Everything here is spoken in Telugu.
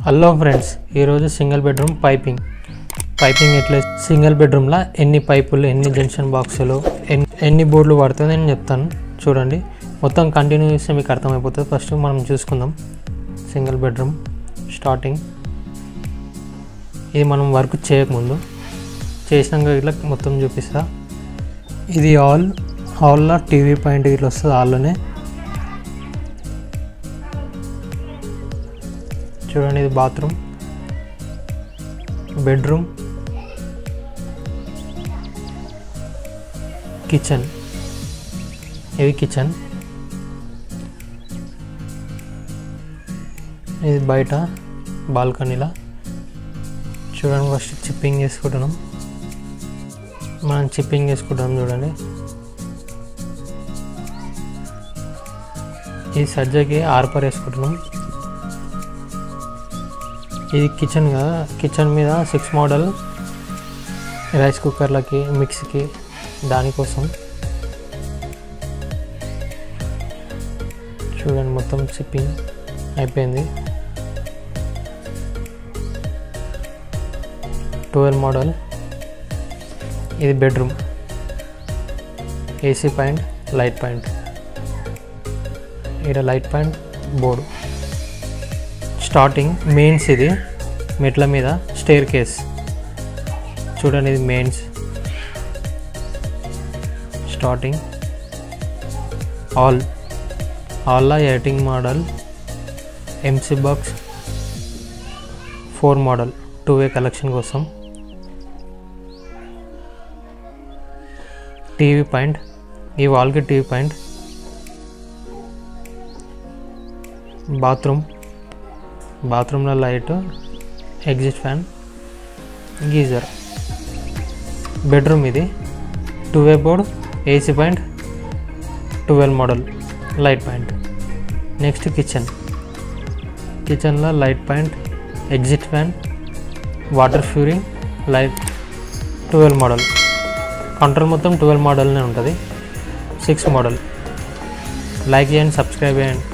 హలో ఫ్రెండ్స్, ఈరోజు సింగిల్ బెడ్రూమ్ పైపింగ్ ఎట్లా సింగిల్ బెడ్రూమ్లో ఎన్ని పైపులు, ఎన్ని జంక్షన్ బాక్సులు, ఎన్ని బోర్డులు పడుతుంది నేను చెప్తాను. చూడండి, మొత్తం కంటిన్యూస్ మీకు అర్థమైపోతుంది. ఫస్ట్ మనం చూసుకుందాం సింగిల్ బెడ్రూమ్ స్టార్టింగ్. ఇది మనం వర్క్ చేయకముందు, చేసినాక ఇట్లా మొత్తం చూపిస్తా. ఇది హాల్లో టీవీ పాయింట్ ఇట్లా వస్తుంది. హాల్లోనే చూడండి, ఇది బాత్రూమ్, బెడ్రూమ్, కిచెన్. ఇది కిచెన్, ఇది బయట బాల్కనీలా. చూడండి, ఫస్ట్ చిప్పింగ్ చేసుకుంటున్నాం. మనం చిప్పింగ్ చేసుకుంటాం. చూడండి, ఈ సజ్జకి ఆర్పర్ వేసుకుంటున్నాం. ఇది కిచెన్ కదా, కిచెన్ మీద 6 మోడల్ రైస్ కుక్కర్లకి, మిక్సీకి, దానికోసం. చూడండి, మొత్తం సిప్పింగ్ అయిపోయింది. 12 మోడల్. ఇది bedroom, AC point, light point. ఇక్కడ light point board. Starting mains, ఇది మెట్ల మీద స్టేర్ కేస్. చూడండి, ఇది మెయిన్స్. స్టార్టింగ్ హాల్లో 18 model MC box 4 model 2-way collection కోసం. టీవీ పాయింట్, ఈ వాల్కి టీవీ పాయింట్. బాత్రూంలో light, exit fan, geyser. Bedroom ఇది 2-way board, AC point, 12 model light point. Next కిచెన్లో light point, exit fan, water ఫ్యూరింగ్, లైట్, 12 మోడల్. కంట్రోల్ మొత్తం 12 మోడల్నే ఉంటుంది. 6 మోడల్. లైక్ చేయండి, సబ్స్క్రైబ్ చేయండి.